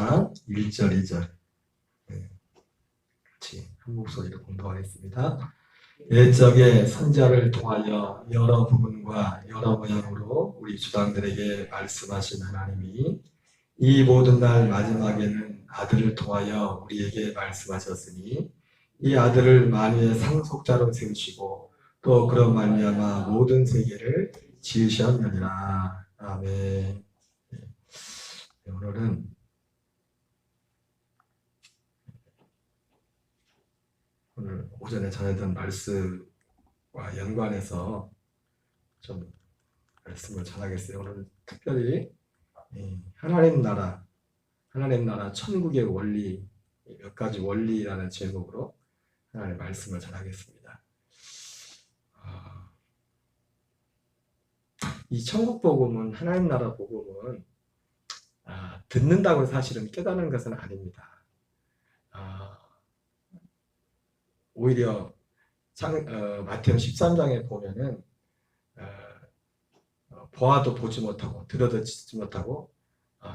4장 1절 2절 같이 한 목소리로 공부하겠습니다. 옛적에 선지자를 통하여 여러 부분과 여러 모양으로 우리 주당들에게 말씀하신 하나님이 이 모든 날 마지막에는 아들을 통하여 우리에게 말씀하셨으니 이 아들을 만유의 상속자로 세우시고 또 그런 말미암아 모든 세계를 지으셨느니라. 아멘. 오늘은 오늘 오전에 전했던 말씀과 연관해서 좀 말씀을 전하겠어요. 오늘 특별히 하나님 나라 천국의 원리 몇 가지 원리라는 제목으로 하나님의 말씀을 전하겠습니다. 이 천국 복음은 하나님 나라 복음은 듣는다고 사실은 깨닫는 것은 아닙니다. 오히려 마태복음 13장에 보면은 보아도 보지 못하고 들어도 듣지 못하고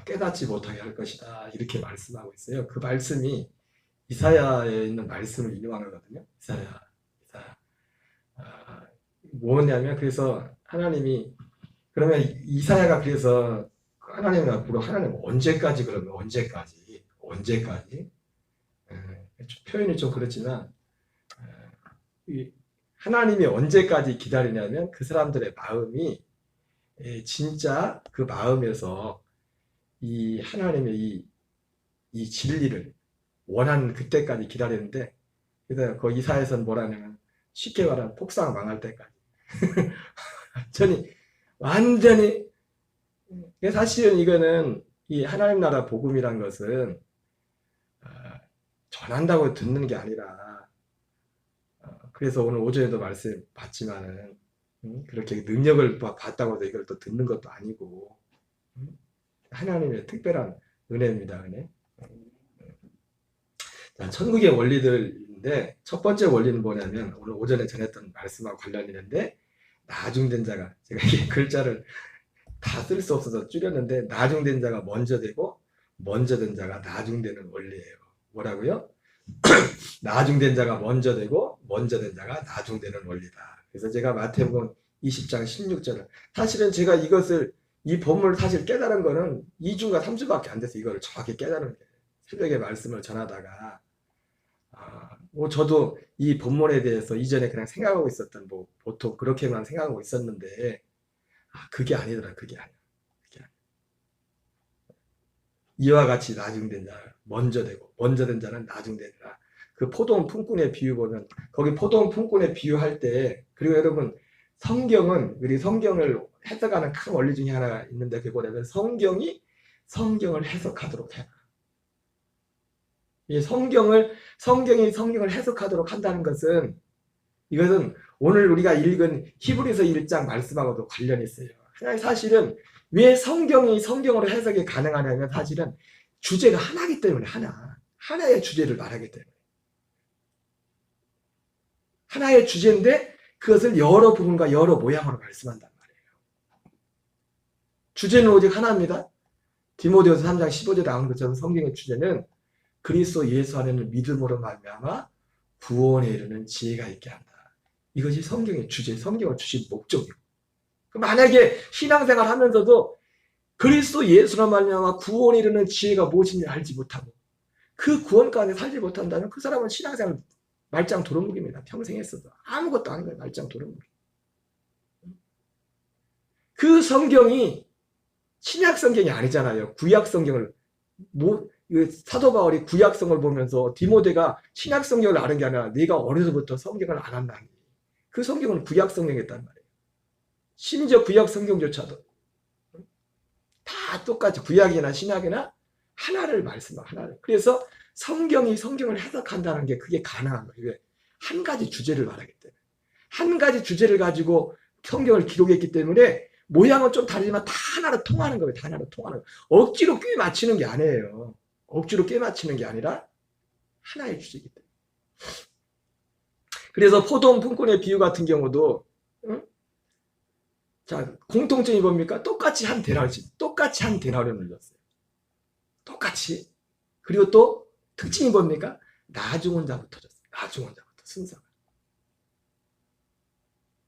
깨닫지 못하게 할 것이다 이렇게 말씀하고 있어요. 그 말씀이 이사야에 있는 말씀을 인용한 거거든요. 이사야. 뭐냐면 그래서 하나님이 그러면 이사야가 그래서 하나님 앞으로 하나님 언제까지 그러면 언제까지 표현이 좀 그렇지만 하나님이 언제까지 기다리냐면 그 사람들의 마음이 진짜 그 마음에서 이 하나님의 이 진리를 원하는 그때까지 기다리는데 그래서 그 이사야에서는 뭐라냐면 쉽게 말하면 폭삭 망할 때까지 완전히 사실은 이거는 이 하나님 나라 복음이란 것은 전한다고 듣는 게 아니라 그래서 오늘 오전에도 말씀 받지만은 그렇게 능력을 받다고 해서 이걸 또 듣는 것도 아니고 하나님의 특별한 은혜입니다. 은혜. 자, 천국의 원리들인데 첫 번째 원리는 뭐냐면 오늘 오전에 전했던 말씀하고 관련이 있는데 나중된 자가 제가 이 글자를 다 쓸 수 없어서 줄였는데 나중된 자가 먼저 되고 먼저 된 자가 나중되는 원리예요. 뭐라고요? 나중된 자가 먼저 되고 먼저 된 자가 나중되는 원리다. 그래서 제가 마태복음 20장 16절을 사실은 제가 이 본문을 사실 깨달은 거는 2주가 3주밖에 안 돼서 이걸 정확히 깨달은 거예요. 새벽에 말씀을 전하다가 저도 이 본문에 대해서 이전에 그냥 생각하고 있었던 보통 그렇게만 생각하고 있었는데 그게 아니더라. 그게 아니야. 이와 같이 나중된 자 먼저 되고 먼저 된 자는 나중되리라. 그 포도원 품꾼의 비유 보면 거기 포도원 품꾼의 비유할 때 그리고 여러분 우리 성경을 해석하는 큰 원리 중에 하나가 있는데 그게 뭐냐면 성경을 해석하도록 해라. 이 성경이 성경을 해석하도록 한다는 것은 이것은 오늘 우리가 읽은 히브리서 1장 말씀하고도 관련이 있어요. 사실은 왜 성경으로 해석이 가능하냐면 사실은 주제가 하나이기 때문에 하나의 주제를 말하기 때문에 하나의 주제인데 그것을 여러 부분과 여러 모양으로 말씀한단 말이에요. 주제는 오직 하나입니다. 디모데후서 3장 15절에 나온 것처럼 성경의 주제는 그리스도 예수 안에는 믿음으로 말미암아 구원에 이르는 지혜가 있게 한다. 이것이 성경의 주제, 성경을 주신 목적이고 만약에 신앙생활 하면서도 그리스도 예수로 말미암아 구원에 이르는 지혜가 무엇인지 알지 못하고 그 구원 가운데 살지 못한다면 그 사람은 신앙생활 말짱 도루묵입니다. 평생 했어도 아무것도 아닌 거예요. 말짱 도루묵. 그 성경이 신약 성경이 아니잖아요. 구약 성경을 사도 바울이 구약 성경을 보면서 디모데가 신약 성경을 아는 게 아니라 네가 어려서부터 성경을 안 한다니. 그 성경은 구약 성경이었단 말이에요. 심지어 구약 성경조차도 다 똑같이 구약이나 신약이나 하나를 말씀하고 하나를. 그래서 성경을 해석한다는 게 그게 가능한 거예요. 왜? 한 가지 주제를 말하기 때문에. 한 가지 주제를 가지고 성경을 기록했기 때문에 모양은 좀 다르지만 다 하나로 통하는 거예요. 다 하나로 통하는 거예요. 억지로 꿰 맞추는 게 아니에요. 억지로 꿰 맞추는 게 아니라 하나의 주제이기 때문에. 그래서 포도원 품꾼의 비유 같은 경우도 자, 공통점이 뭡니까? 똑같이 한 데나리온을 줬어요. 똑같이. 그리고 또 특징이 뭡니까? 나중 혼자부터 줬어요. 나중 혼자부터 순서가.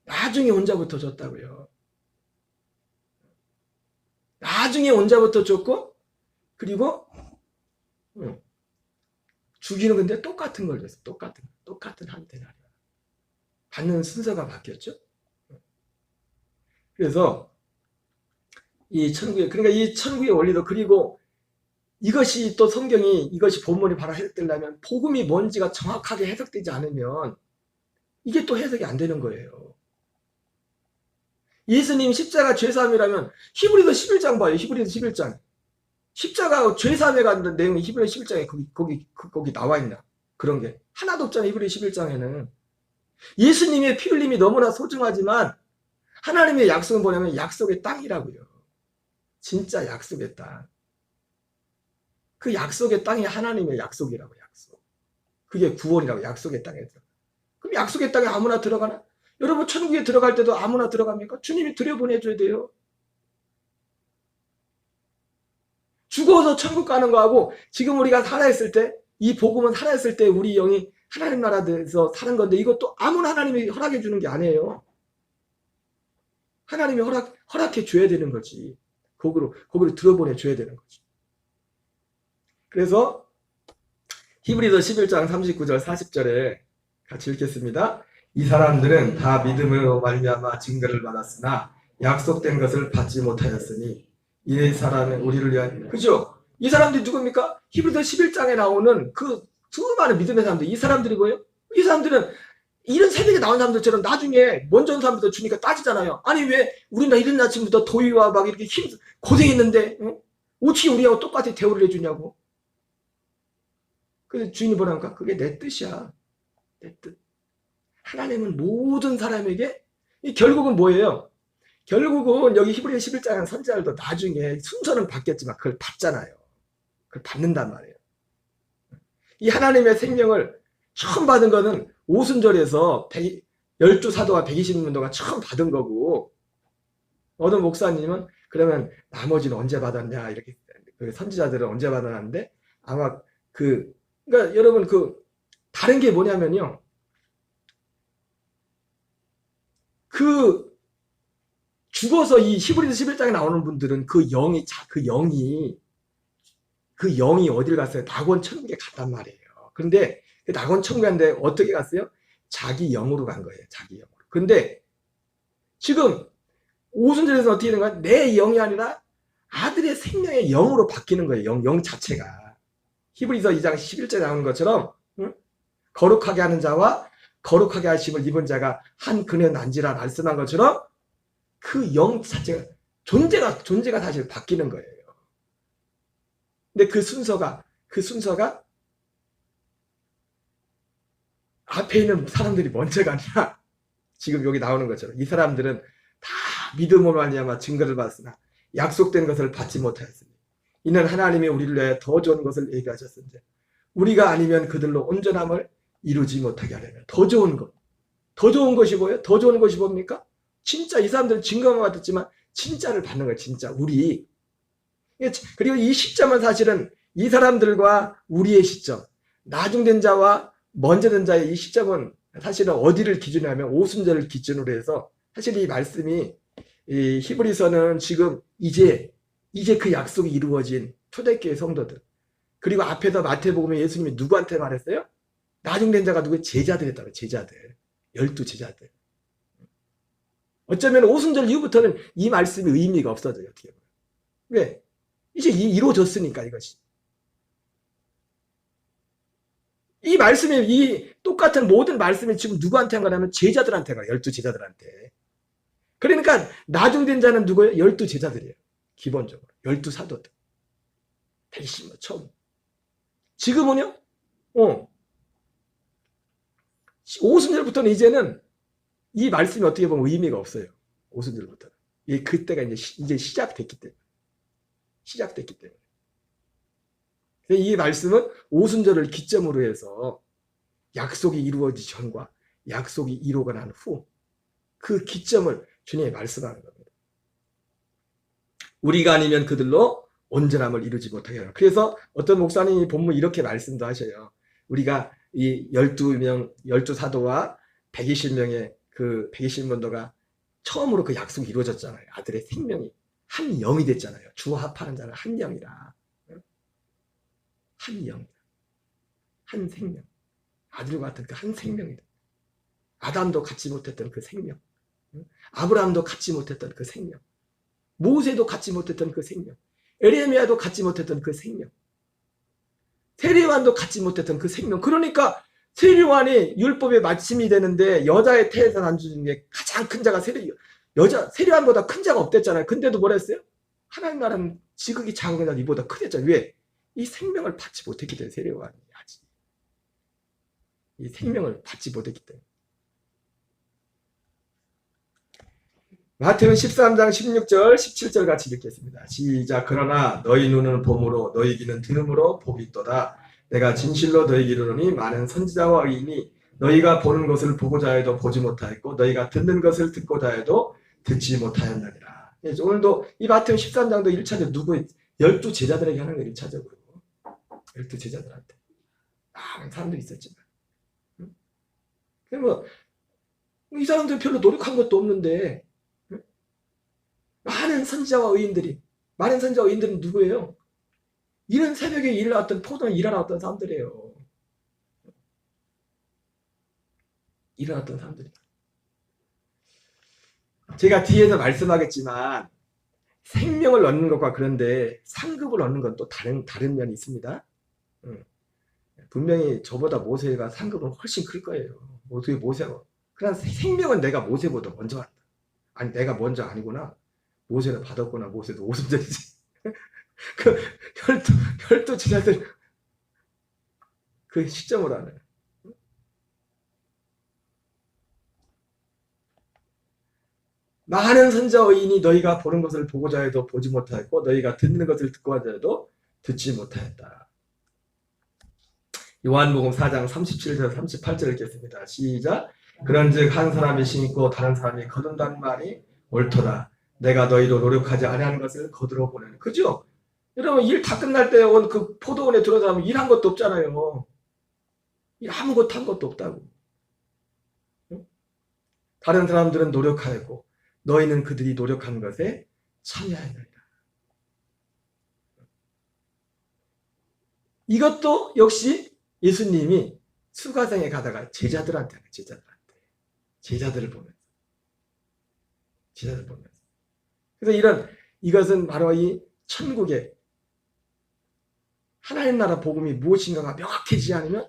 나중에 혼자부터 줬다고요. 나중에 혼자부터 줬고 그리고 주기는 근데 똑같은 걸 줬어요. 똑같은 한테나 받는 순서가 바뀌었죠. 그래서 그러니까 이 천국의 원리도 그리고 이것이 또 성경이 이것이 본문이 바로 해석되려면 복음이 뭔지가 정확하게 해석되지 않으면 이게 또 해석이 안 되는 거예요. 예수님 십자가 죄사함이라면 히브리서 11장 봐요. 히브리서 11장. 십자가 죄사함에 관한 내용이 히브리서 11장에 거기 나와 있나? 그런 게 하나도 없잖아요. 히브리서 11장에는. 예수님의 피 흘림이 너무나 소중하지만 하나님의 약속은 뭐냐면 약속의 땅이라고요. 진짜 약속의 땅. 그 약속의 땅이 하나님의 약속이라고 약속. 그게 구원이라고 약속의 땅에 들어가. 그럼 약속의 땅에 아무나 들어가나? 여러분 천국에 들어갈 때도 아무나 들어갑니까? 주님이 들여보내줘야 돼요. 죽어서 천국 가는 거하고 지금 우리가 살아있을 때 이 복음은 살아있을 때 우리 영이 하나님 나라에서 사는 건데 이것도 아무나 하나님이 허락해 주는 게 아니에요. 하나님이 허락해 줘야 되는 거지. 거기로 들어보내 줘야 되는 거지. 그래서 히브리서 11장 39절 40절에 같이 읽겠습니다. 이 사람들은 다 믿음으로 말미암아 증거를 받았으나 약속된 것을 받지 못하였으니 이 사람은 우리를 위한 그죠? 이 사람들이 누굽니까? 히브리서 11장에 나오는 그 수많은 믿음의 사람들 이 사람들이 뭐예요? 이 사람들은 이런 새벽에 나온 사람들처럼 나중에 먼저 온 사람부터 주니까 따지잖아요. 아니 왜 우리는 이른 아침부터 더위와 막 이렇게 고생했는데 어떻게 우리하고 똑같이 대우를 해주냐고. 그래서 주인이 뭐라니까? 그게 내 뜻이야. 내 뜻. 하나님은 모든 사람에게 결국은 뭐예요? 결국은 여기 히브리서 11장 선지자들도 나중에 순서는 바뀌었지만 그걸 받잖아요. 그걸 받는단 말이에요. 이 하나님의 생명을 처음 받은 거는 오순절에서 12사도와 120문도가 처음 받은 거고 어느 목사님은 그러면 나머지는 언제 받았냐 이렇게 그 선지자들은 언제 받았는데 아마 그러니까 여러분 다른 게 뭐냐면요. 죽어서 이 히브리서 11장에 나오는 분들은 그 영이 어딜 갔어요? 낙원 천국에 갔단 말이에요. 그런데 그 낙원 천국에 갔는데 어떻게 갔어요? 자기 영으로 간 거예요. 자기 영으로. 근데 지금 오순절에서 어떻게 되는 거야? 내 영이 아니라 아들의 생명의 영으로 바뀌는 거예요. 영 자체가. 히브리서 2장 11절에 나오는 것처럼 거룩하게 하는 자와 거룩하게 하심을 입은 자가 한 그네 난지라 말씀한 것처럼 그 영 자체가 존재가 사실 바뀌는 거예요. 근데 그 순서가 앞에 있는 사람들이 먼저가 아니라 지금 여기 나오는 것처럼 이 사람들은 다 믿음으로 말미암아 증거를 받았으나 약속된 것을 받지 못하였으니 이는 하나님이 우리를 위하여 더 좋은 것을 예비하셨은지 우리가 아니면 그들로 온전함을 이루지 못하게 하려면 더 좋은 것이 뭐예요? 더 좋은 것이 뭡니까? 진짜 이 사람들은 증거만 받았지만 진짜를 받는 거예요. 진짜 우리. 그리고 이 시점은 사실은 이 사람들과 우리의 시점, 나중된 자와 먼저 된 자의 이 시점은 사실은 어디를 기준으로 하면 오순절을 기준으로 해서 사실 이 말씀이 이 히브리서는 지금 이제 그 약속이 이루어진 초대교회 성도들 그리고 앞에서 마태복음에 예수님이 누구한테 말했어요? 나중된 자가 누구예요? 제자들 했다고요. 제자들. 12제자들. 어쩌면 오순절 이후부터는 이 말씀이 의미가 없어져요. 어떻게 보면. 왜? 이제 이루어졌으니까 이것이. 이 말씀이 이 똑같은 모든 말씀이 지금 누구한테 한 거냐면 제자들한테 가요. 12제자들한테. 그러니까 나중된 자는 누구예요? 12제자들이에요. 기본적으로. 12사도들. 120만 처음. 지금은요? 오순절부터는 이제는 이 말씀이 어떻게 보면 의미가 없어요. 오순절부터는. 그때가 이제 시작됐기 때문에. 이 말씀은 오순절을 기점으로 해서 약속이 이루어지기 전과 약속이 이루어가 난 후 그 기점을 주님이 말씀하는 겁니다. 우리가 아니면 그들로 온전함을 이루지 못하게 하라. 그래서 어떤 목사님이 본문 이렇게 말씀도 하셔요. 우리가 이 12명, 12사도와 120명의 그 120문도가 처음으로 그 약속이 이루어졌잖아요. 아들의 생명이 한 영이 됐잖아요. 주와 합하는 자는 한 영이라. 한 영, 한 생명. 아들과 같은 그 한 생명이다. 아담도 갖지 못했던 그 생명. 아브라함도 갖지 못했던 그 생명. 모세도 갖지 못했던 그 생명. 에레미야도 갖지 못했던 그 생명. 세례요한도 갖지 못했던 그 생명. 그러니까 세례요한이 율법의 마침이 되는데 여자의 태에서 난 중에 가장 큰 자가 세례요한보다 큰 자가 없댔잖아요. 근데도 뭐라 했어요? 하나님 나라는 지극히 작은 자가 이보다 크댔잖아요. 왜? 이 생명을 받지 못했기 때문에 세례요한이 아직 이 생명을 받지 못했기 때문에. 마태복음 13장 16절 17절 같이 읽겠습니다. 시작. 그러나 너희 눈은 봄으로 너희 귀는 들음으로 복이 있도다. 내가 진실로 너희에게 이르노니 많은 선지자와 의인이 너희가 보는 것을 보고자 해도 보지 못하였고 너희가 듣는 것을 듣고자 해도 듣지 못하였느니라. 오늘도 이 마태복음 13장도 1차적 누구 12제자들에게 하는 거예요. 1차적으로 12제자들한테 많은 사람들이 있었지만 뭐 이 사람들 별로 노력한 것도 없는데 많은 선지자와 의인들은 누구예요? 이른 새벽에 일어났던 포도는 일하러 왔던 사람들이에요. 일어났던 사람들이. 제가 뒤에서 말씀하겠지만 생명을 얻는 것과 그런데 상급을 얻는 건 또 다른 면이 있습니다. 분명히 저보다 모세가 상급은 훨씬 클 거예요. 어떻게 모세가. 그러나 생명은 내가 모세보다 먼저 한다. 아니 내가 먼저 아니구나. 모세는 받았구나. 모세도 오순절이지. 그 열두 제자들 그 시점으로 하는. 많은 선지자 의인이 너희가 보는 것을 보고자 해도 보지 못하였고 너희가 듣는 것을 듣고자 해도 듣지 못하였다. 요한복음 4장 37절 38절 읽겠습니다. 시작. 그런즉 한 사람이 심고 다른 사람이 거둔다는 말이 옳도다. 내가 너희로 노력하지 아니하는 것을 거두러 보내는. 그죠? 여러분 일 다 끝날 때 온 그 포도원에 들어가면 일한 것도 없잖아요. 일 아무것도 한 것도 없다고. 다른 사람들은 노력하였고 너희는 그들이 노력한 것에 참여하느니라. 이것도 역시 예수님이 수가성에 가다가 제자들을 보면서 그래서 이것은 바로 이 천국의 하나님 나라 복음이 무엇인가가 명확해지지 않으면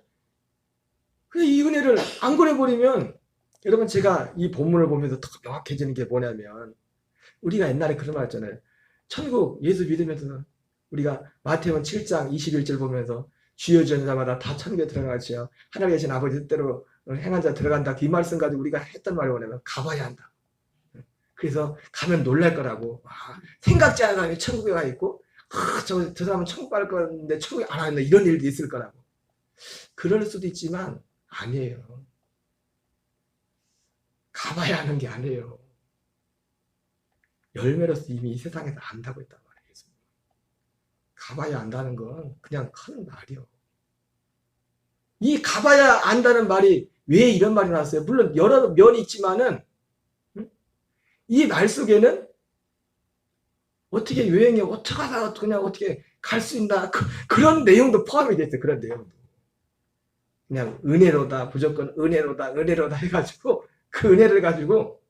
그냥 이 은혜를 안 권해버리면 여러분 제가 이 본문을 보면서 더 명확해지는 게 뭐냐면 우리가 옛날에 그런 말 했잖아요. 천국 예수 믿으면서 우리가 마태복음 7장 21절 보면서 주여 주는 자마다 다 천국에 들어가지요. 하늘에 계신 아버지 뜻대로 행한 자 들어간다. 그 말씀 가지고 우리가 했던 말이 뭐냐면 가봐야 한다. 그래서 가면 놀랄 거라고. 생각지 않은 사람이 천국에 가 있고 저 사람은 천국 갈 건데 천국에 안 왔네. 이런 일도 있을 거라고. 그럴 수도 있지만 아니에요. 가봐야 하는 게 아니에요. 열매로서 이미 이 세상에서 안다고 했단 말이에요. 가봐야 안다는 건 그냥 큰 말이요. 이 가봐야 안다는 말이 왜 이런 말이 나왔어요? 물론 여러 면이 있지만은 이 말 속에는 어떻게 여행에 어떻게 하다가 그냥 어떻게 갈 수 있나 그런 내용도 포함이 됐어요. 그런 내용도. 그냥 은혜로다 무조건 은혜로다 해가지고 그 은혜를 가지고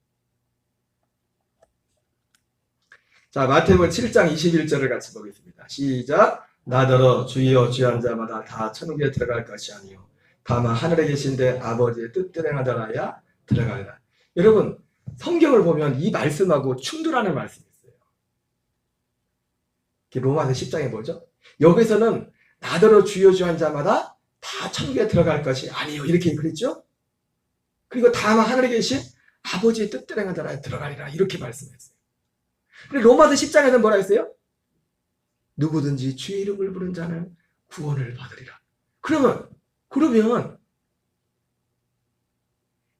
자 마태복음 7장 21절을 같이 보겠습니다. 시작. 나더러 주여 주여 한 자마다 다 천국에 들어갈 것이 아니요 다만 하늘에 계신데 아버지의 뜻대로 행하더라야 들어가리라. 여러분 성경을 보면 이 말씀하고 충돌하는 말씀이 있어요. 로마서 10장에 뭐죠? 여기서는 나더러 주여 주여 한 자마다 다 천국에 들어갈 것이 아니요 이렇게 그랬죠? 그리고 다만 하늘에 계신 아버지의 뜻대로 행하더라야 들어가리라 이렇게 말씀했어요. 근데 로마서 10장에는 뭐라 했어요? 누구든지 주의 이름을 부른 자는 구원을 받으리라. 그러면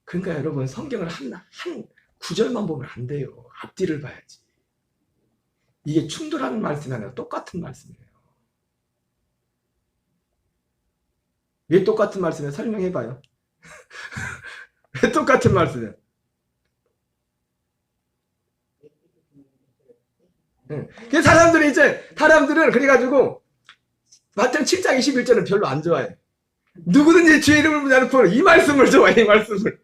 그러니까 여러분 성경을 한 구절만 보면 안 돼요. 앞뒤를 봐야지. 이게 충돌하는 말씀이 아니라 똑같은 말씀이에요. 왜 똑같은 말씀이에요? 설명해봐요. 왜 똑같은 말씀이에요? 그 사람들은 그래가지고 마태복음 7장 21절은 별로 안 좋아해. 누구든지 주의 이름을 부르지 않고 이 말씀을 좋아해. 이 말씀을.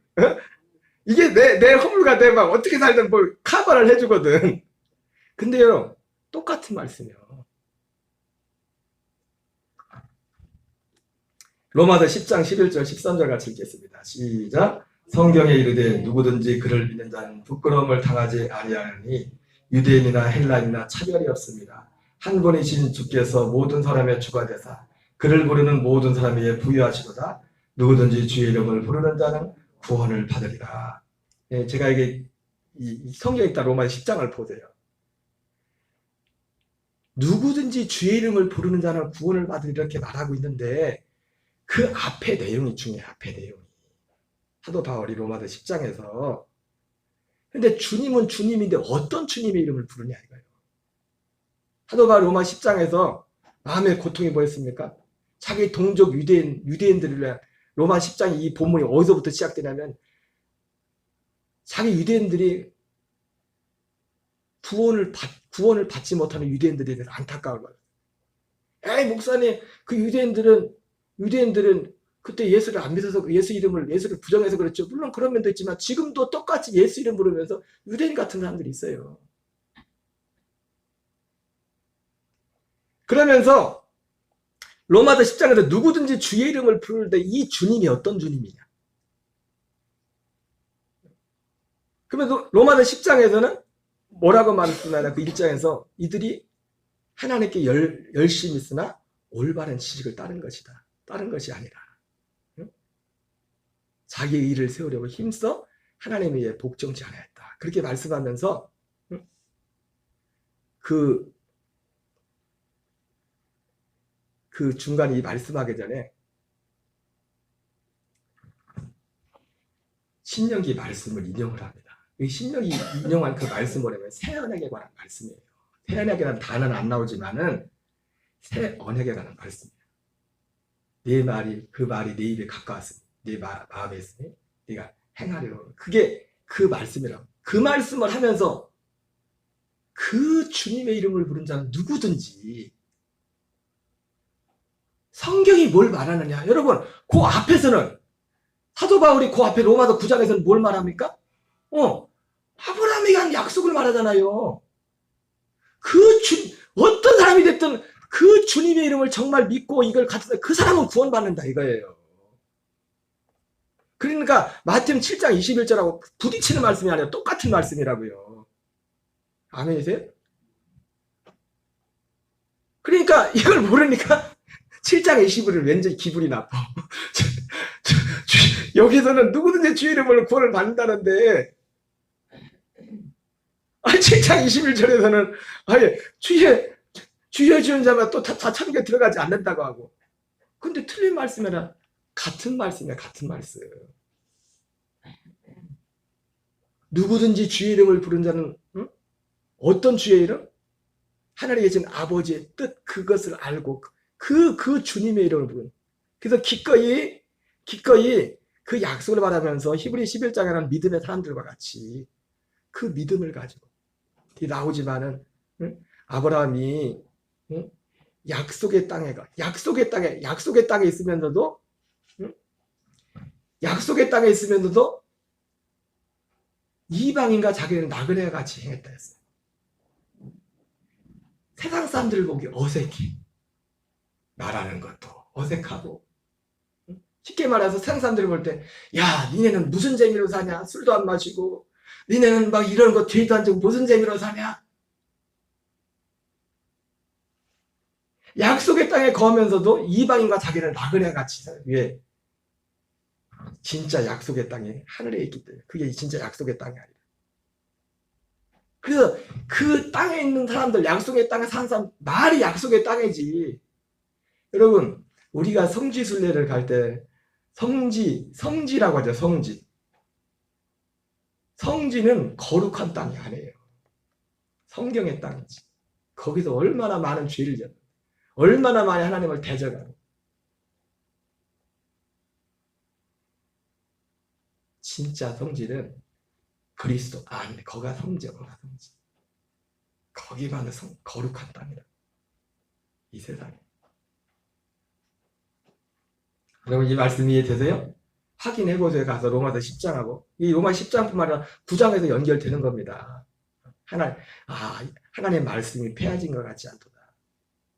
이게 내 허물과 내 막 어떻게 살든 뭘 커버를 해주거든. 근데요, 똑같은 말씀이에요. 로마서 10장 11절 13절 같이 읽겠습니다. 시작. 성경에 이르되 누구든지 그를 믿는 자는 부끄러움을 당하지 아니하느니 유대인이나 헬라인이나 차별이 없습니다. 한 분이신 주께서 모든 사람의 주가 되사 그를 부르는 모든 사람에게 부유하시도다. 누구든지 주의 이름을 부르는 자는 구원을 받으리라. 예, 제가 이게 이 성경에 있다 로마 10장을 보세요. 누구든지 주의 이름을 부르는 자는 구원을 받으리라 이렇게 말하고 있는데 그 앞에 내용이 중요해요. 앞에 내용이. 사도 바울이 로마서 10장에서 근데 주님은 주님인데 어떤 주님의 이름을 부르냐 이거예요. 사도 바울 로마 10장에서 마음의 고통이 뭐였습니까? 자기 동족 유대인들을 로마 10장 이 본문이 어디서부터 시작되냐면 자기 유대인들이 구원을 받지 못하는 유대인들에 대해서 안타까운 거예요. 에이 목사님 그 유대인들은 그때 예수를 안 믿어서 예수를 부정해서 그렇죠. 물론 그런 면도 있지만 지금도 똑같이 예수 이름 부르면서 유대인 같은 사람들이 있어요. 그러면서 로마서 10장에서 누구든지 주의 이름을 부를 때 이 주님이 어떤 주님이냐. 그러면 로마서 10장에서는 뭐라고 말씀하냐. 그 1장에서 이들이 하나님께 열심히 있으나 올바른 지식을 따른 것이다. 다른 것이 아니라 자기의 일을 세우려고 힘써 하나님의 일에 복종치 않았다. 그렇게 말씀하면서 그 중간에 이 말씀하기 전에 신명기 말씀을 인용을 합니다. 이 신명기 인용한 그 말씀 뭐냐면 새 언약에 관한 말씀이에요. 새 언약이라는 단어는 안 나오지만은 새 언약에 관한 말씀이에요. 그 말이 내 입에 가까웠으니 내 마음에 있으니 네가 행하리로. 그게 그 말씀이라고. 그 말씀을 하면서 그 주님의 이름을 부른 자는 누구든지 성경이 뭘 말하느냐. 여러분 그 앞에서는 사도 바울이 그 앞에 로마서 9장에서는 뭘 말합니까? 아브라함에게 한 약속을 말하잖아요. 어떤 사람이 됐든 그 주님의 이름을 정말 믿고 이걸 갖다 그 사람은 구원받는다 이거예요. 그러니까 마태복음 7장 21절하고 부딪히는 말씀이 아니라 똑같은 말씀이라고요. 아멘이세요? 그러니까 이걸 모르니까 7장 21을 왠지 기분이 나빠. 여기서는 누구든지 주의 이름으로 구원을 받는다는데 7장 21절에서는 아예 주여 지은 자만 또 다 천국에 들어가지 않는다고 하고. 근데 틀린 말씀이라 같은 말씀이야. 같은 말씀. 누구든지 주의 이름을 부른 자는 어떤 주의 이름? 하늘에 계신 아버지의 뜻 그것을 알고 그 주님의 이름을 부른. 그래서 기꺼이 그 약속을 바라면서 히브리 11장에는 믿음의 사람들과 같이 그 믿음을 가지고 나오지만은 아브라함이 약속의 땅에 있으면서도 이방인과 자기는 나그네 같이 행했다 했어요. 세상 사람들 보기 어색해. 말하는 것도 어색하고. 쉽게 말해서 세상 사람들 볼 때, 야, 니네는 무슨 재미로 사냐? 술도 안 마시고, 니네는 막 이런 거 죄도 안 지고 무슨 재미로 사냐? 약속의 땅에 거하면서도 이방인과 자기는 나그네 같이 살아요. 왜? 진짜 약속의 땅이 하늘에 있기 때문에. 그게 진짜 약속의 땅이 아니라. 그래서 그 땅에 있는 사람들, 약속의 땅에 사는 사람, 말이 약속의 땅이지. 여러분, 우리가 성지순례를 갈 때 성지라고 하죠. 성지는 거룩한 땅이 아니에요. 성경의 땅이지. 거기서 얼마나 많은 죄를 졌는데, 얼마나 많이 하나님을 대적하고. 진짜 성질은 그리스도 안에 거기가 성지야. 거기가 성지. 거기만 거룩한 땅이다. 이 세상에. 여러분 이 말씀 이해되세요? 확인해보세요. 가서 로마서 10장하고 이 로마 10장뿐만 아니라 9장에서 연결되는 겁니다. 하나님의 말씀이 폐하진 것 같지 않도다.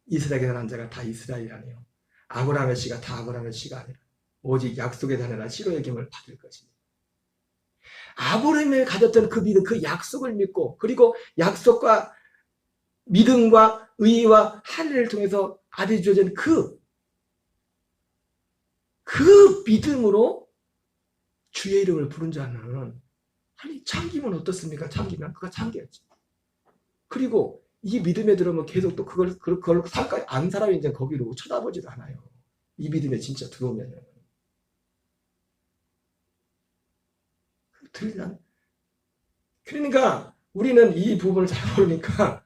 이스라엘에 난 자가 다 이스라엘이라니요. 아브라함의 씨가 다 아브라함의 씨가 아니라 오직 약속의 자녀라 시로의 김을 받을 것이니. 아브라함이 가졌던 그 믿음, 그 약속을 믿고, 그리고 약속과 믿음과 의와 할례를 통해서 아들이 주어진 그 믿음으로 주의 이름을 부른 자는, 아니 참기면 어떻습니까? 참기면 그가 참기였지. 그리고 이 믿음에 들어오면 계속 또 그걸 살까 안 사람이 이제 거기로 쳐다보지도 않아요. 이 믿음에 진짜 들어오면은. 들리나? 그러니까 우리는 이 부분을 잘 모르니까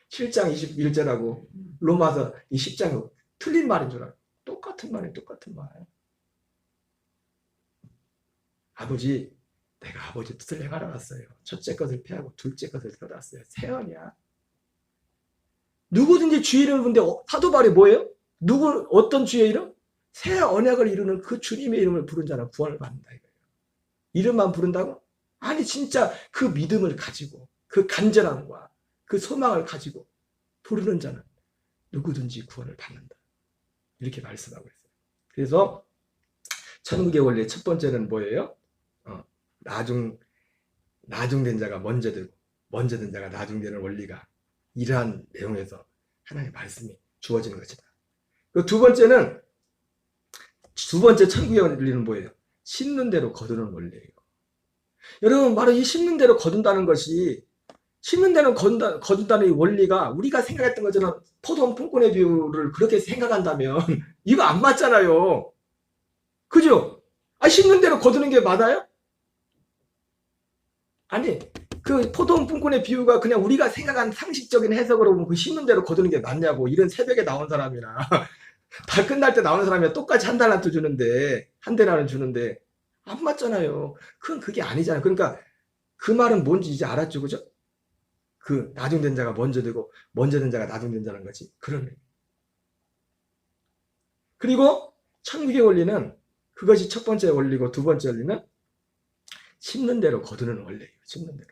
7장 21절하고 로마서 이 10장이 틀린 말인 줄 알고. 똑같은 말이에요. 똑같은 말. 아버지, 내가 아버지 뜻을 행하러 왔어요. 첫째 것을 패하고 둘째 것을 들어왔어요. 세언이야. 누구든지 주의 이름을 부르는데 사도 바울이 뭐예요? 어떤 주의 이름? 새 언약을 이루는 그 주님의 이름을 부른 자는 구원을 받는다 이거예요. 이름만 부른다고? 아니 진짜 그 믿음을 가지고 그 간절함과 그 소망을 가지고 부르는 자는 누구든지 구원을 받는다. 이렇게 말씀하고 있어요. 그래서 천국의 원리 첫 번째는 뭐예요? 나중된 자가 먼저 되고 먼저 된 자가 나중되는 원리가 이러한 내용에서 하나님의 말씀이 주어지는 것이다. 그 두 번째 천국의 원리는 뭐예요? 심는 대로 거두는 원리예요. 여러분 바로 이 심는 대로 거둔다는 것이, 심는 대로 거둔다는 이 원리가 우리가 생각했던 것처럼 포도원 품꾼의 비유를 그렇게 생각한다면 이거 안 맞잖아요. 그죠? 심는 대로 거두는 게 맞아요? 아니 그 포도원 품꾼의 비유가 그냥 우리가 생각한 상식적인 해석으로 보면 그 심는 대로 거두는 게 맞냐고. 이런 새벽에 나온 사람이나 다 끝날 때 나오는 사람이 똑같이 한 달란트 주는데, 한 대나는 주는데 안 맞잖아요. 그게 아니잖아요. 그러니까 그 말은 뭔지 이제 알았죠. 그죠? 그 나중된 자가 먼저 되고 먼저 된 자가 나중된 자는 거지. 그런 의미. 그리고 천국의 원리는 그것이 첫 번째 원리고, 두 번째 원리는 심는 대로 거두는 원리예요. 심는 대로.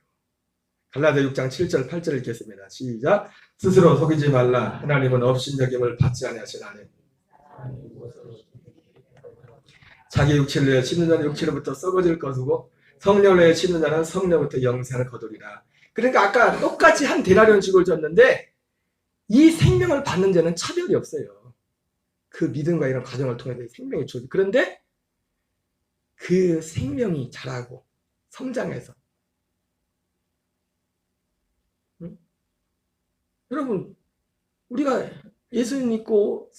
갈라디아 6장 7절 8절 읽겠습니다. 시작. 스스로 속이지 말라. 하나님은 업신여김을 받지 아니하시나니 자기 육체를 위해 심는 자는 육체로부터 썩어질 것이고 성령을 위해 심는 자는 성령부터 영생을 거두리라. 그러니까 아까 똑같이 한 데나리온 직을 줬는데 이 생명을 받는 자는 차별이 없어요. 그 믿음과 이런 과정을 통해서 생명이 주어져. 그런데 그 생명이 자라고 성장해서, 여러분 우리가 예수 믿고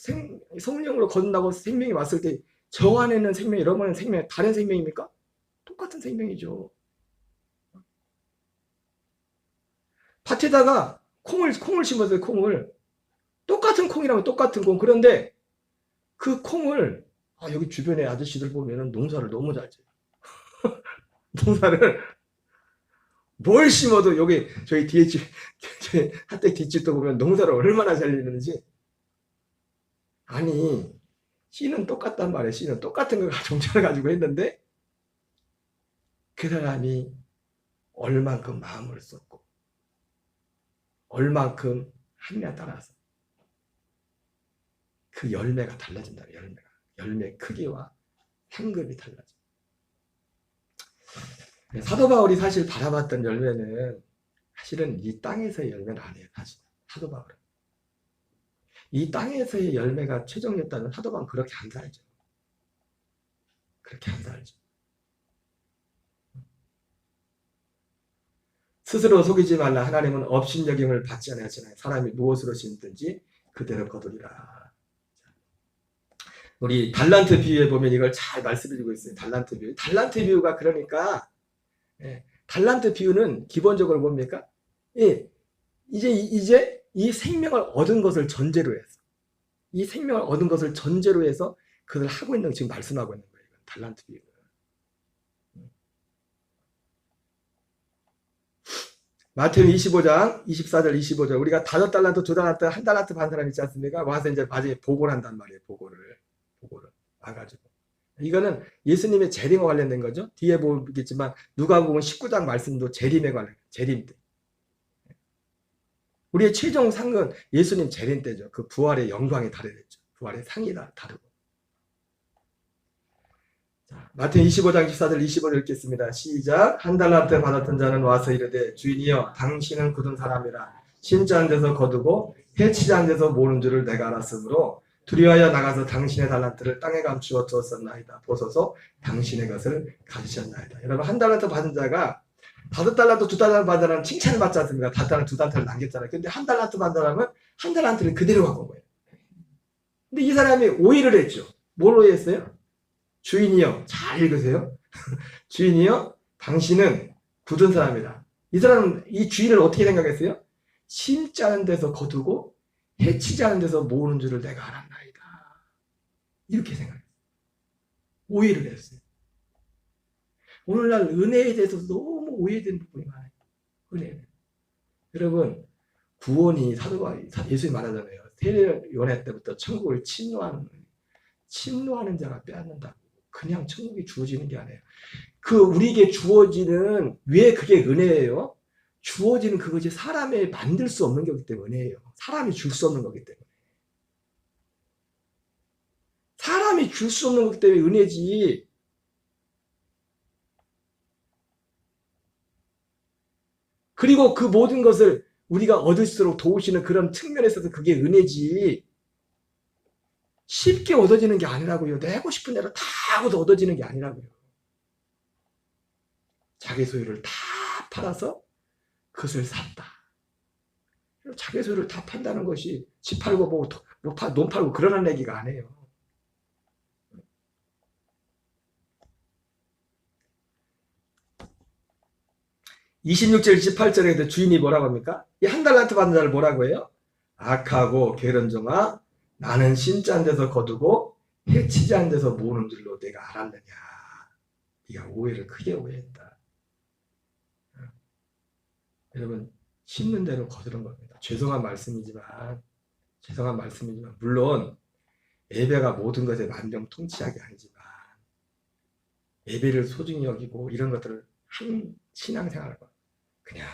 성령으로 거둔다고 생명이 왔을 때 저 안에는 생명이, 여러분은 생명이 다른 생명입니까? 똑같은 생명이죠. 밭에다가 콩을 심었어요. 콩을. 똑같은 콩이라면 똑같은 콩. 그런데 그 콩을 여기 주변에 아저씨들 보면은 농사를 너무 잘 지어요. 농사를 뭘 심어도, 여기 저희 뒤에 집, 저희 한때 뒷집도 보면 농사를 얼마나 잘 지는지. 아니 씨는 똑같단 말이에요. 씨는 똑같은 걸 종자를 가지고 했는데 그 사람이 얼만큼 마음을 쏟고 얼만큼 하느냐에 따라서 그 열매가 달라진다. 열매 크기와 향급이 달라져. 사도 바울이 사실 바라봤던 열매는 사실은 이 땅에서의 열매는 아니에요. 사실 사도 바울은 이 땅에서의 열매가 최종이었다면 사도 바울은 그렇게 안 살죠. 그렇게 안 살죠. 스스로 속이지 말라. 하나님은 업신여김을 받지 아니하시나니 사람이 무엇으로 심든지 그대로 거두리라. 우리 달란트 비유에 보면 이걸 잘 말씀해주고 있어요. 달란트 비유. 달란트 비유가 그러니까 달란트 비유는 기본적으로 뭡니까? 이제 이 생명을 얻은 것을 전제로 해서, 이 생명을 얻은 것을 전제로 해서 그들 하고 있는 거 지금 말씀하고 있는 거예요. 달란트 비유. 마태복음 25장 24절 25절 우리가 5달란트 2달란트 1달란트 반 사람 있지 않습니까? 와서 이제 나중에 보고를 한단 말이에요. 보고를 와가지고 이거는 예수님의 재림과 관련된 거죠. 뒤에 보겠지만 누가복음 19장 말씀도 재림에 관련, 재림 때 우리의 최종 상은 예수님 재림 때죠. 그 부활의 영광이 다르겠죠. 부활의 상이 다르고. 마태복음 25장 14절 25절 읽겠습니다. 시작. 1달란트 받았던 자는 와서 이르되 주인이여 당신은 굳은 사람이라 심지 않은 데서 거두고 해치지 않은 데서 모는 줄을 내가 알았으므로 두려워하여 나가서 당신의 달란트를 땅에 감추어 두었었나이다. 보소서 당신의 것을 가지셨나이다. 여러분 1달란트 받은 자가 5달란트 2달란트 받은 자는 칭찬을 받지 않습니까? 5달란트 2달란트를 남겼잖아요. 근데 1달란트 받은 사람은 1달란트를 그대로 갖고 온 거예요. 근데 이 사람이 오해를 했죠. 뭘 오해했어요? 주인이여, 잘 읽으세요. 주인이여, 당신은 굳은 사람이다. 이 사람은 이 주인을 어떻게 생각했어요? 심지 않은 데서 거두고 해치지 않은 데서 모으는 줄을 내가 알았나이다. 이렇게 생각했어요. 오해를 했어요. 오늘날 은혜에 대해서 너무 오해된 부분이 많아요. 은혜. 여러분, 구원이 예수님이 말하잖아요. 세례요한 때부터 천국을 침노하는 자가 빼앗는다. 그냥 천국이 주어지는 게 아니에요. 우리에게 주어지는, 왜 그게 은혜예요? 주어지는 그것이 사람이 만들 수 없는 거기 때문에 은혜예요. 사람이 줄 수 없는 거기 때문에. 사람이 줄 수 없는 거기 때문에 은혜지. 그리고 그 모든 것을 우리가 얻을수록 도우시는 그런 측면에 있어서 그게 은혜지. 쉽게 얻어지는 게 아니라고요. 내고 싶은 대로 다 하고도 얻어지는 게 아니라고요. 자기 소유를 다 팔아서 그것을 샀다. 자기 소유를 다 판다는 것이 집 팔고 뭐 논 팔고 그러는 얘기가 아니에요. (26절) 28절에 주인이 뭐라고 합니까? 이 1달란트 받은 자를 뭐라고 해요? 악하고 게으른종아 나는 심지 않은 데서 거두고 해치지 않은 데서 모으는 줄로 내가 알았느냐. 네가 오해를 크게 오해했다. 여러분 심는 대로 거두는 겁니다. 죄송한 말씀이지만 물론 예배가 모든 것에 만병통치약이 아니지만 예배를 소중히 여기고 이런 것들을 한 신앙생활과 그냥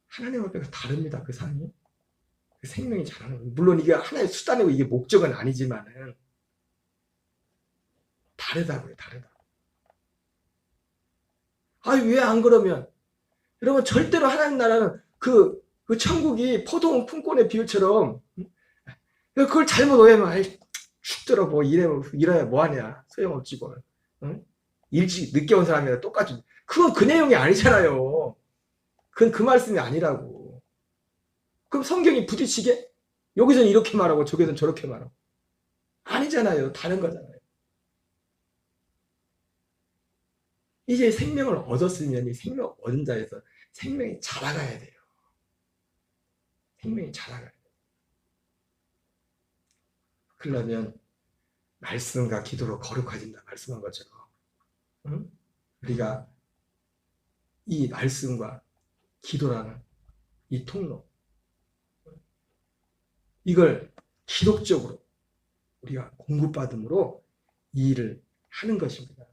하나님 앞에서 다릅니다. 그 삶이. 그 생명이 자라는 거예요. 물론 이게 하나의 수단이고 이게 목적은 아니지만은 다르다고요. 다르다. 왜 안 그러면? 여러분 절대로 하나님 나라는 그 천국이 포도원 품꾼의 비유처럼 그걸 잘못 오해하면 죽더라 뭐 이래야 뭐하냐 소용없지 뭘. 응? 일찍 늦게 온 사람이랑 똑같이 그건 그 내용이 아니잖아요. 그건 그 말씀이 아니라고. 그럼 성경이 부딪히게? 여기서는 이렇게 말하고 저기서는 저렇게 말하고 아니잖아요. 다른 거잖아요. 이제 생명을 얻었으면 이 생명 얻은 자에서 생명이 자라가야 돼요. 생명이 자라가야 돼요. 그러려면 말씀과 기도로 거룩해진다 말씀한 것처럼 응? 우리가 이 말씀과 기도라는 이 통로 이걸 기독적으로 우리가 공급받음으로 이 일을 하는 것입니다.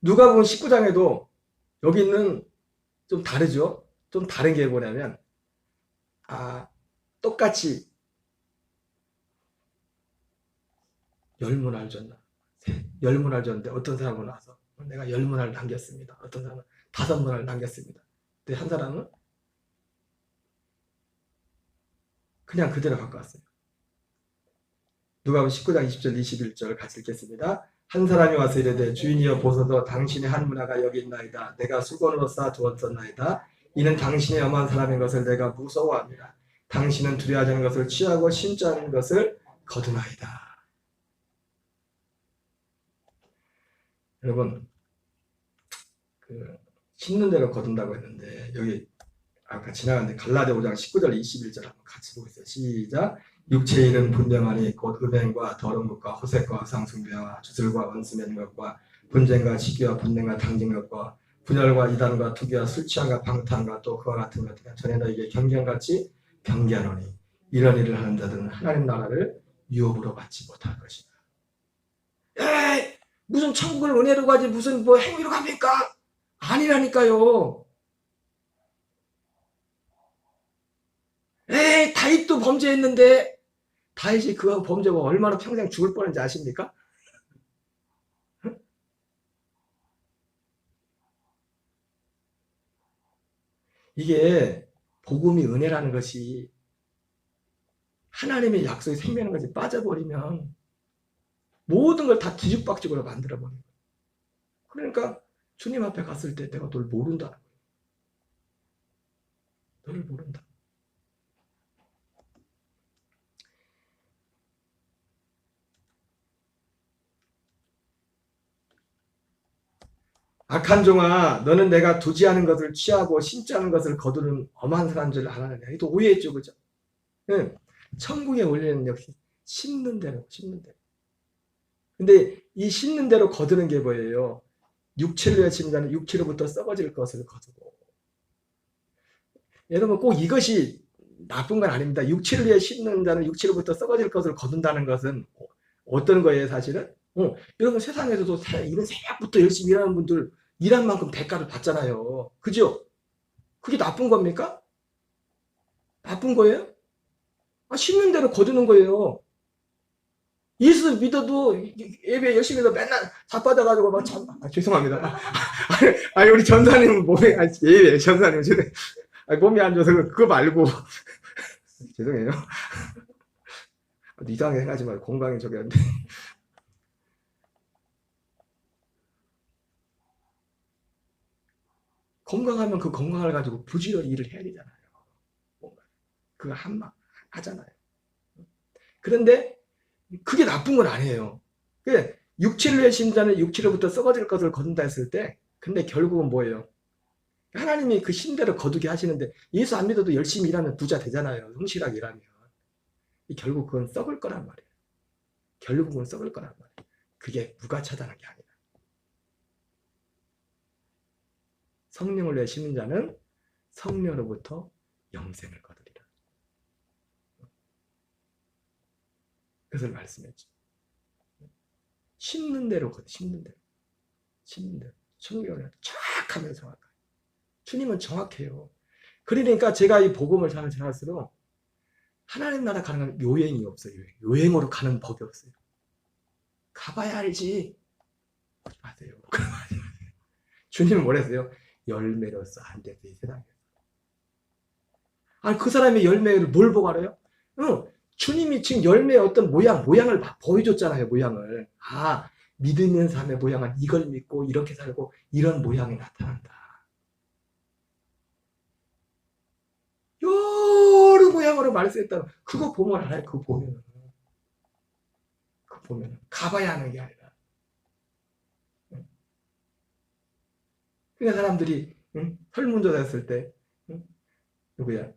누가복음 19장에도 여기 있는 좀 다르죠. 좀 다른 게 뭐냐면 똑같이 열문을 줬나 10문을 줬는데 어떤 사람은 와서 내가 10문을 남겼습니다. 어떤 사람은 5문을 남겼습니다. 근데 한 사람은 그냥 그대로 갖고 왔어요. 누가복음 19장 20절 21절 같이 읽겠습니다. 한 사람이 와서 이르되 주인이여 보소서 당신의 한 문화가 여기 있나이다. 내가 수건으로 쌓아 두었었나이다. 이는 당신의 엄한 사람인 것을 내가 무서워합니다. 당신은 두려워하지 않는 것을 취하고 심지 않은 것을 거두나이다. 여러분 심는 대로 거둔다고 했는데 여기 아까 지나갔는데 갈라디아 5장 19절 21절 한번 같이 보겠어요. 시작. 육체의 일은 분명하니 곧 음행과 더러운 것과 호색과 상숭배와 주술과 원수면 것과 분쟁과 시기와 분쟁과 당진 것과 분열과 이단과 투기와 술 취함과 방탕과 또 그와 같은 것들은 전에 너에게 경경같이 경계하노니 이런 일을 하는 자들은 하나님 나라를 유업으로 받지 못할 것이다. 에이, 무슨 천국을 은혜로 가지 무슨 뭐 행위로 갑니까? 아니라니까요. 에이, 다윗도 범죄했는데 다윗이 그거 범죄고 얼마나 평생 죽을 뻔한지 아십니까? 이게 복음이 은혜라는 것이 하나님의 약속이 생명하는 것이 빠져버리면 모든 걸 다 뒤죽박죽으로 만들어버려요. 그러니까 주님 앞에 갔을 때 내가 널 모른다. 너를 모른다. 악한 종아, 너는 내가 두지 않은 것을 취하고 심지 않은 것을 거두는 엄한 사람인 줄 알았느냐. 이도 오해했죠, 그죠? 응. 천국의 원리는 역시 심는 대로, 심는 대로. 근데 이 심는 대로 거두는 게 뭐예요? 육체로 심는 자는 육체로부터 썩어질 것을 거두고. 여러분 꼭 이것이 나쁜 건 아닙니다. 육체를 위해 심는 자는 육체로부터 썩어질 것을 거둔다는 것은 어떤 거예요, 사실은? 여러분 세상에서도 이런 새벽부터 열심히 일하는 분들 일한 만큼 대가를 받잖아요. 그죠? 그게 나쁜 겁니까? 나쁜 거예요? 심는 대로 거두는 거예요. 예수 믿어도 예배 열심히 해서 맨날 자빠져가지고 막 죄송합니다. 아니 우리 전사님 몸에 예배 전사님 몸이 안 좋아서 그거 말고 죄송해요. 이상하게 생각하지 말고 건강에 저기 한데 건강하면 그 건강을 가지고 부지런히 일을 해야 되잖아요. 그거 하잖아요. 그런데 그게 나쁜 건 아니에요. 육체를 위해 심자는 육체로부터 썩어질 것을 거둔다 했을 때 근데 결국은 뭐예요? 하나님이 그 신대로 거두게 하시는데 예수 안 믿어도 열심히 일하면 부자 되잖아요. 성실하게 일하면. 결국 그건 썩을 거란 말이에요. 결국은 썩을 거란 말이에요. 그게 무가차다는 게 아니라. 성령을 위해 심는 자는 성령으로부터 영생을 거두리라. 그것을 말씀했죠. 심는 대로 거두, 심는 대로. 심는 대로. 성령을 정확하면 정확하게. 주님은 정확해요. 그러니까 제가 이 복음을 잘 전할수록 하나님 나라 가는 건 요행이 없어요. 요행으로 가는 법이 없어요. 가봐야 알지. 마세요. 주님은 뭐랬어요? 열매로서 안 돼서 이 세상에. 그 사람의 열매를 뭘 보고 알아요? 주님이 지금 열매의 어떤 모양을 보여줬잖아요. 모양을. 믿음 있는 사람의 모양은 이걸 믿고 이렇게 살고 이런 모양이 나타난다. 여러 모양으로 말씀했다는 그거 보면 알아요. 그거 보면은 가봐야 하는 게 아니라. 그러니까 사람들이 설문조사 했을 때 누구야?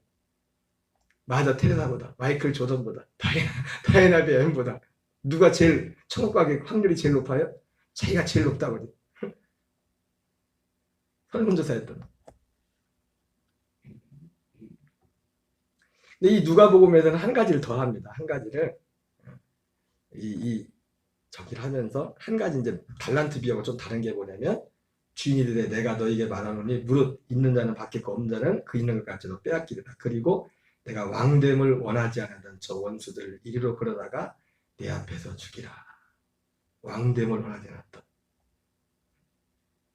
마더 테레사보다 마이클 조던보다 다이나 베엠보다 누가 제일 천국 가기 확률이 제일 높아요? 자기가 제일 높다고 그러지. 설문조사했던. 근데 이 누가복음에서는 한 가지를 더 합니다. 한 가지를 저기를 하면서 한 가지 이제 달란트 비하고 좀 다른 게 뭐냐면 주인이 이르되 내가 너에게 말하노니 무릇 있는 자는 받겠고 없는 자는 그 있는 것 가지도 빼앗기리라. 그리고 내가 왕됨을 원하지 않았던 저 원수들을 이리로 끌어다가 내 앞에서 죽이라. 왕됨을 원하지 않았던.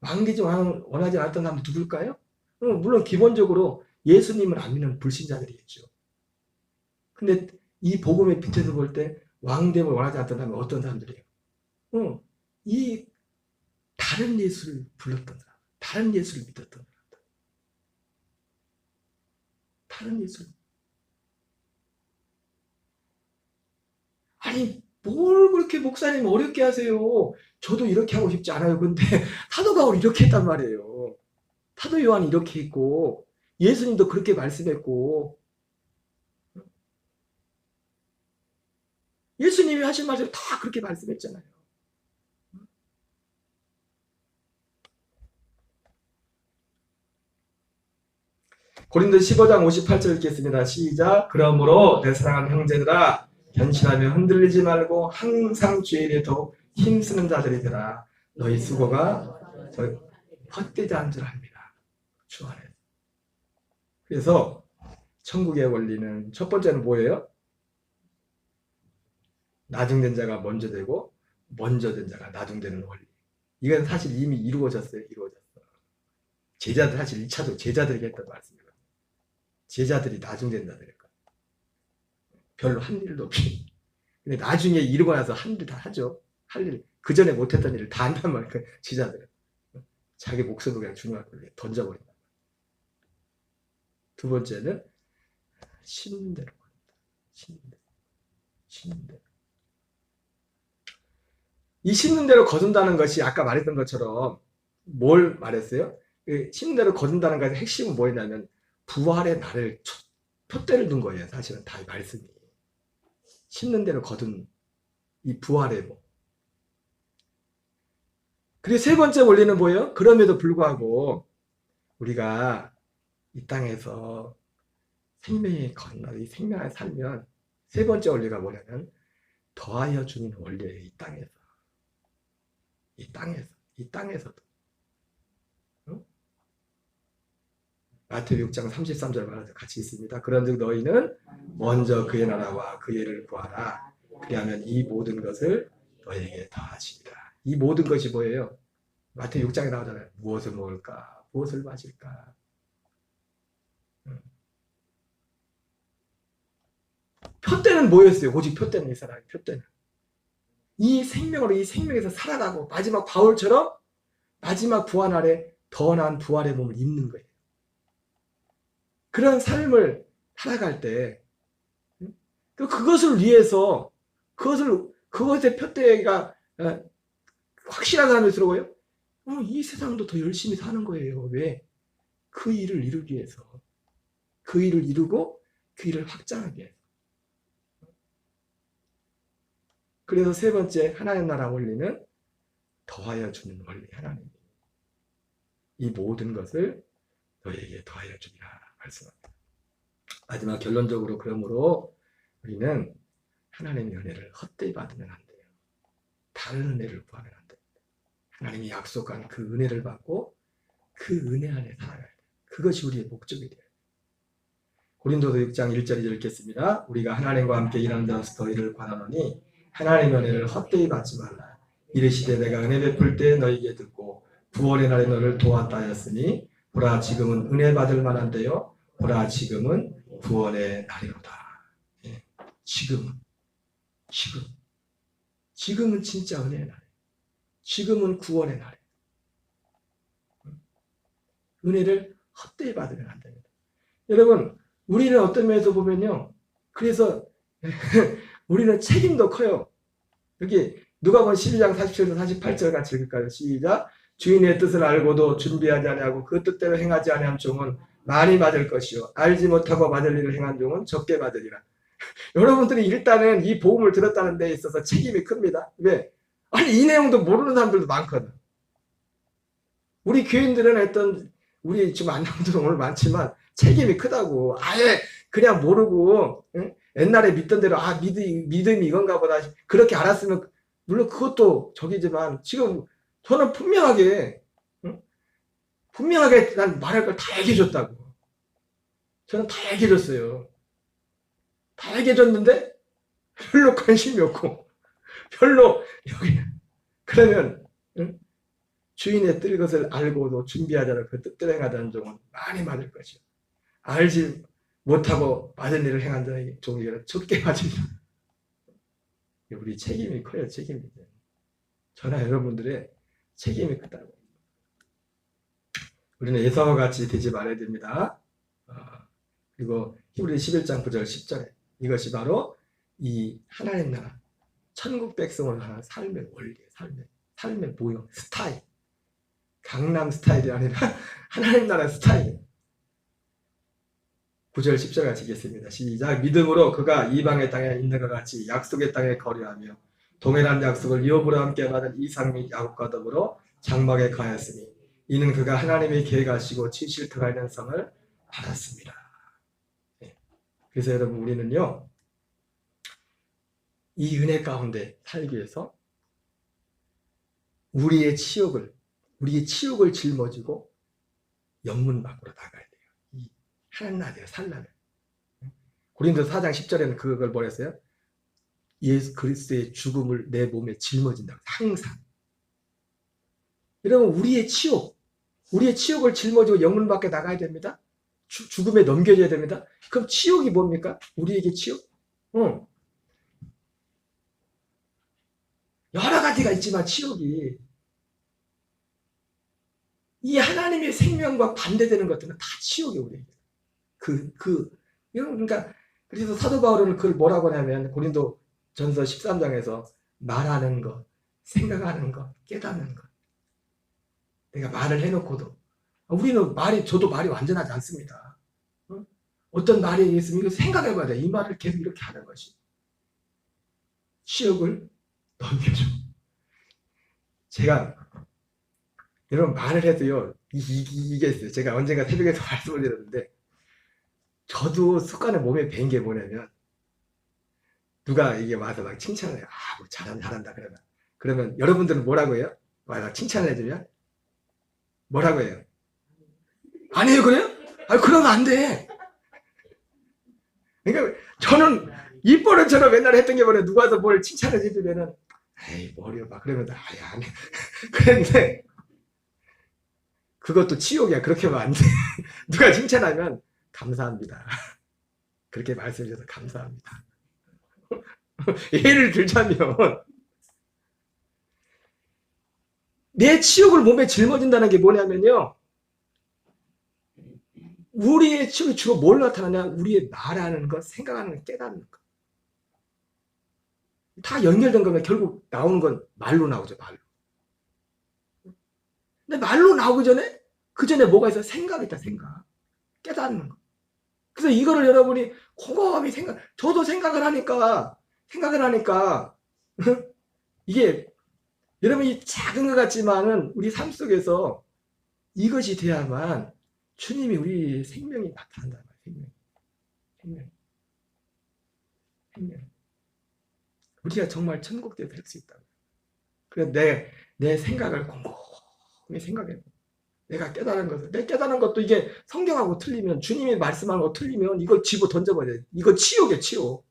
왕기지 원하지 않았던 사람은 누굴까요? 물론 기본적으로 예수님을 안 믿는 불신자들이겠죠. 근데 이 복음의 빛에서 볼 때 왕됨을 원하지 않았던 사람은 어떤 사람들이에요? 이 다른 예수를 불렀던 사람, 다른 예수를 믿었던 사람들. 다른 예수. 아니 뭘 그렇게 목사님 어렵게 하세요? 저도 이렇게 하고 싶지 않아요. 근데 사도 바울이 이렇게 했단 말이에요. 사도 요한이 이렇게 했고 예수님도 그렇게 말씀했고, 예수님이 하신 말씀 다 그렇게 말씀했잖아요. 고린도 15장 58절 읽겠습니다. 시작. 그러므로 내 사랑하는 형제들아, 견실하며 흔들리지 말고 항상 주의 일에 더욱 힘쓰는 자들이 되라. 너희 수고가 헛되지 않은 줄 압니다. 주 안에서. 그래서 천국의 원리는 첫 번째는 뭐예요? 나중된 자가 먼저 되고 먼저 된 자가 나중되는 원리. 이건 사실 이미 이루어졌어요. 제자들 사실 1차도 제자들에게 했던 말씀이거든요. 제자들이 나중된 자들일까. 별로 한 일도 없이. 근데 나중에 이루고 나서 한 일 다 하죠. 할 일, 그 전에 못했던 일을 다 한단 말이에요. 제자들은. 자기 목숨을 그냥 중요하게 던져버린다. 두 번째는 심는 대로. 심는 대로. 이 심는 대로 거둔다는 것이 아까 말했던 것처럼 뭘 말했어요? 심는 대로 거둔다는 것의 핵심은 뭐였냐면 부활의 날을 표대를 둔 거예요. 사실은 다 말씀이. 심는 대로 거둔 이 부활의 뭐. 그리고 세 번째 원리는 뭐예요? 그럼에도 불구하고 우리가 이 땅에서 생명이 건너 이 생명을 살면 세 번째 원리가 뭐냐면 더하여 주는 원리예요. 이 땅에서도. 응? 마태복음 6장 33절 말하죠. 같이 있습니다. 그런즉 너희는 먼저 그의 나라와 그의 일을 구하라. 그리하면 이 모든 것을 너희에게 더하시리라. 이 모든 것이 뭐예요? 마태복음 6장에 나오잖아요. 무엇을 먹을까? 무엇을 마실까? 표대는 뭐였어요? 오직 표대는 이 사람이 표대는. 이 생명으로 이 생명에서 살아가고 마지막 바울처럼 마지막 부활 아래 더 나은 부활의 몸을 입는 거예요. 그런 삶을 살아갈 때 그것을 위해서 그것의 표대가 확실한 사람일수록요. 이 세상도 더 열심히 사는 거예요. 왜? 그 일을 이루기 위해서. 그 일을 이루고 그 일을 확장하기 위해서. 그래서 세 번째 하나님 나라 원리는 더하여 주는 원리. 하나님. 이 모든 것을 너희에게 더하여 주리라 말씀합니다. 마지막 결론적으로 그러므로 우리는 하나님의 은혜를 헛되이 받으면 안 돼요. 다른 은혜를 구하면 안 돼요. 하나님이 약속한 그 은혜를 받고 그 은혜 안에 살아가야 돼요. 그것이 우리의 목적이 돼요. 고린도서 6장 1절 2절 읽겠습니다. 우리가 하나님과 함께 일하는 자로서 너희를 권하노니 하나님의 은혜를 헛되이 받지 말라. 이르시되 내가 은혜 베풀 때 너희에게 듣고 구원의 날에 너를 도왔다 하였으니 보라 지금은 은혜 받을 만한데요. 보라 지금은 구원의 날이로다. 예. 지금은 진짜 은혜의 날이에요. 지금은 구원의 날이에요. 은혜를 헛되이 받으면 안 됩니다. 여러분 우리는 어떤 면에서 보면요. 그래서 우리는 책임도 커요. 여기 누가복음 12장 47절 48절 같이 읽을까요? 시작. 주인의 뜻을 알고도 준비하지 아니하고 그 뜻대로 행하지 아니한 종은 많이 받을 것이요 알지 못하고 받을 일을 행한 종은 적게 받으리라. 여러분들이 일단은 이 복음을 들었다는 데 있어서 책임이 큽니다. 왜? 아니 이 내용도 모르는 사람들도 많거든. 우리 교인들은 우리 지금 안나분들 오늘 많지만 책임이 크다고. 아예 그냥 모르고 응? 옛날에 믿던 대로 믿음이 이건가 보다 그렇게 알았으면 물론 그것도 적이지만 지금 저는 분명하게 난 말할 걸 다 얘기해줬다고. 저는 다 얘기해줬어요. 다 얘기해줬는데 별로 관심이 없고 별로 여기 그러면 주인의 뜻을 알고도 준비하지 않고 그 뜻대로 행하자는 종은 많이 맞을 것이요 알지 못하고 맞은 일을 행한 자의 종이 적게 맞으리라. 우리 책임이 커요. 책임이. 저나 여러분들의 책임이 크다고. 우리는 에사와 같이 되지 말아야 됩니다. 그리고 히브리서 11장 9절 10절에 이것이 바로 이 하나님 나라 천국 백성을 하는 삶의 원리예요. 삶의 모형, 스타일. 강남 스타일이 아니라 하나님 나라 스타일이에요. 9절 10절 같이 읽겠습니다. 시작. 믿음으로 그가 이방의 땅에 있는 것 같이 약속의 땅에 거류하며 동일한 약속을 야곱으로 함께 받은 이삭 및 야곱과 더불어 장막에 거하였으니 이는 그가 하나님의 계획하시고 치실 그가 있는 성을 받았습니다. 네. 그래서 여러분 우리는요 이 은혜 가운데 살기 위해서 우리의 치욕을 짊어지고 영문 밖으로 나가야 돼요. 이 하나님 살라면. 고린도서 4장 10절에는 그걸 뭐랬어요? 예수 그리스도의 죽음을 내 몸에 짊어진다고. 항상. 여러분 우리의 치욕을 짊어지고 영문 밖에 나가야 됩니다. 죽음에 넘겨져야 됩니다. 그럼 치욕이 뭡니까? 우리에게 치욕? 여러 가지가 있지만 치욕이 이 하나님의 생명과 반대되는 것들은 다 치욕이에요, 우리에게. 그러니까, 그래서 사도 바울은 그걸 뭐라고 하냐면, 고린도 전서 13장에서 말하는 것, 생각하는 것, 깨닫는 것. 내가 말을 해놓고도, 저도 말이 완전하지 않습니다. 어떤 말이 있으면 이거 생각해봐야 돼. 이 말을 계속 이렇게 하는 것이. 치욕을 넘겨줘. 제가, 여러분 말을 해도요 이게 있어요. 제가 언젠가 새벽에서 말씀을 드렸는데 저도 습관을 몸에 밴 게 뭐냐면 누가 이게 와서 막 칭찬을 해요. 뭐 잘한다 그러면 여러분들은 뭐라고 해요? 막 칭찬을 해주면 뭐라고 해요? 아니에요 그래요? 그러면 안 돼. 그러니까 저는 입버릇처럼 맨날 했던 게 뭐냐 누가 와서 뭘 칭찬을 해주면은 에이 머리요 막 그러면 안 해. 그런데 그것도 치욕이야. 그렇게 하면 안 돼. 누가 칭찬하면 감사합니다. 그렇게 말씀해 주셔서 감사합니다. 예를 들자면 내 치욕을 몸에 짊어진다는 게 뭐냐면요. 우리의 치욕이 주로 뭘 나타나냐? 우리의 말하는 것, 생각하는 것, 깨닫는 것. 다 연결된 거면 결국 나오는 건 말로 나오죠. 말로. 근데 말로 나오기 전에 그 전에 뭐가 있어? 생각이 있다. 생각. 깨닫는 거. 그래서 이거를 여러분이 곰곰이 저도 생각을 하니까 이게 여러분이 작은 것 같지만은 우리 삶 속에서 이것이 돼야만 주님이 우리 생명이 나타난다. 생명. 우리가 정말 천국대에서 할 수 있다. 그래서 내 생각을 곰곰이 생각해. 내가 깨달은 것을. 내 깨달은 것도 이게 성경하고 틀리면, 주님이 말씀하는 거 틀리면 이걸 집어 던져버려야 돼. 이거 치욕이에요, 치욕.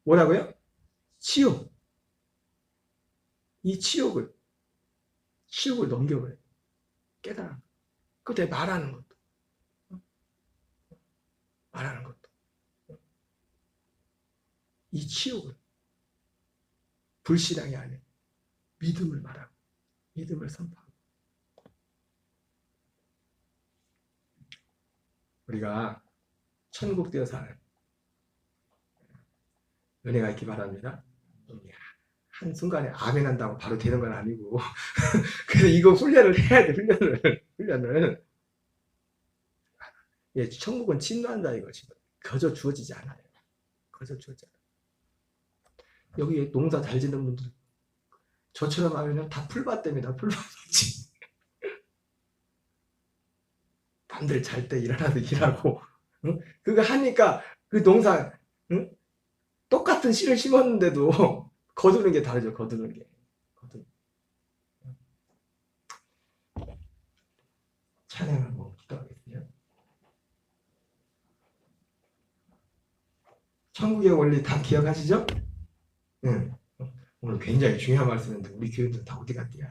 뭐라고요? 치욕. 이 치욕을 넘겨버려야 돼. 깨달은 것. 그때 말하는 것도. 이 치욕을. 불신앙이 아니에요. 믿음을 말하고, 믿음을 선포하고. 우리가 천국 되어 사는 은혜가 있기 바랍니다. 한순간에 아멘 한다고 바로 되는 건 아니고 그래서 이거 훈련을 해야 돼. 훈련을. 예, 천국은 진노한다 이거지. 거저 주어지지 않아요. 여기 농사 잘 짓는 분들 저처럼 하면 다 풀밭됩니다. 풀밭이지. 남들 잘 때 일하라도 일하고, 응? 그거 하니까 그 농사, 응? 똑같은 씨를 심었는데도 거두는 게 다르죠. 거두는 게. 찬양을 뭐 기도하겠어요. 천국의 원리 다 기억하시죠? 응. 오늘 굉장히 중요한 말씀인데 우리 교회들 다 어디 갔대요?